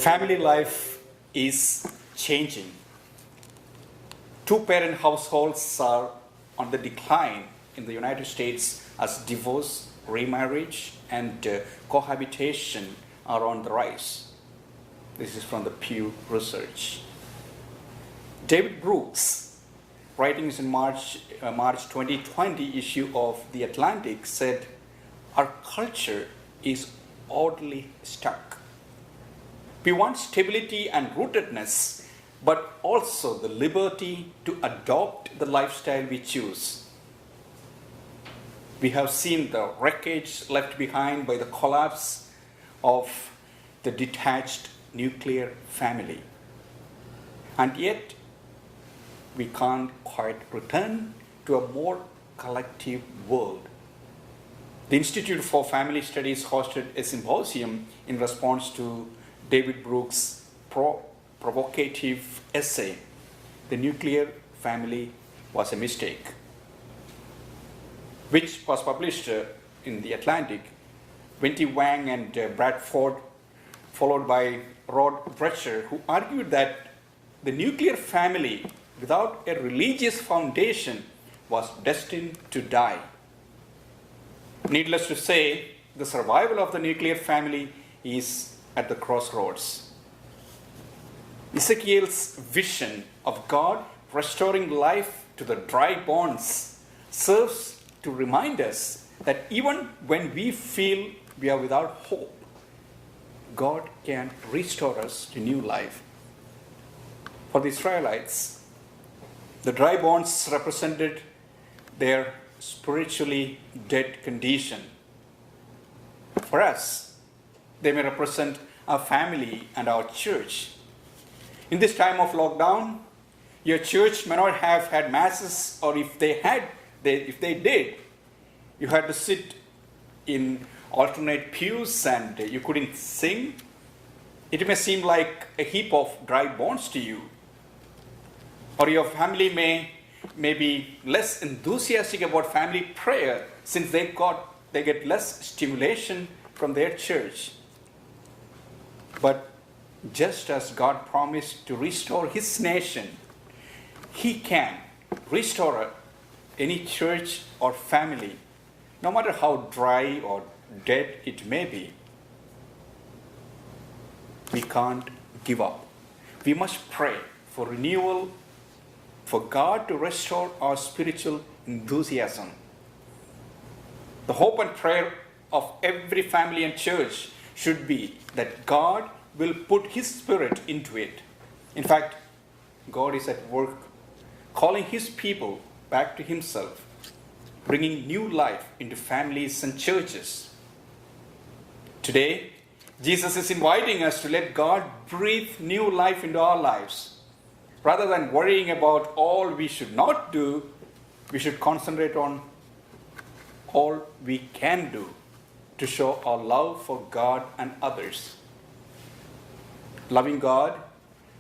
Family life is changing. Two-parent households are on the decline in the United States as divorce, remarriage, and cohabitation are on the rise. This is from the Pew Research. David Brooks, writings in March 2020 issue of The Atlantic, said, "Our culture is oddly stuck. We want stability and rootedness, but also the liberty to adopt the lifestyle we choose. We have seen the wreckage left behind by the collapse of the detached nuclear family. And yet, we can't quite return to a more collective world." The Institute for Family Studies hosted a symposium in response to David Brooks' provocative essay, "The Nuclear Family Was a Mistake," which was published in The Atlantic. Wendy Wang and Brad Ford, followed by Rod Brecher, who argued that the nuclear family without a religious foundation was destined to die. Needless to say, the survival of the nuclear family is at the crossroads. Ezekiel's vision of God restoring life to the dry bones serves to remind us that even when we feel we are without hope, God can restore us to new life. For the Israelites, the dry bones represented their spiritually dead condition. For us, they may represent our family and our church. In this time of lockdown, your church may not have had masses, or if they did, you had to sit in alternate pews and you couldn't sing. It may seem like a heap of dry bones to you. Or your family may be less enthusiastic about family prayer since they get less stimulation from their church. But just as God promised to restore His nation, He can restore any church or family, no matter how dry or dead it may be. We can't give up. We must pray for renewal, for God to restore our spiritual enthusiasm. The hope and prayer of every family and church should be that God will put His Spirit into it. In fact, God is at work calling His people back to Himself, bringing new life into families and churches. Today, Jesus is inviting us to let God breathe new life into our lives. Rather than worrying about all we should not do, we should concentrate on all we can do to show our love for God and others. Loving God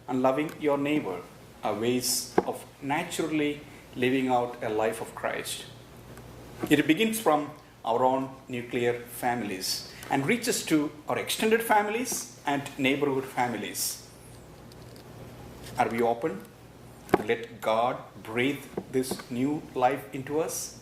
and loving your neighbor are ways of naturally living out a life of Christ. It begins from our own nuclear families and reaches to our extended families and neighborhood families. Are we open to let God breathe this new life into us?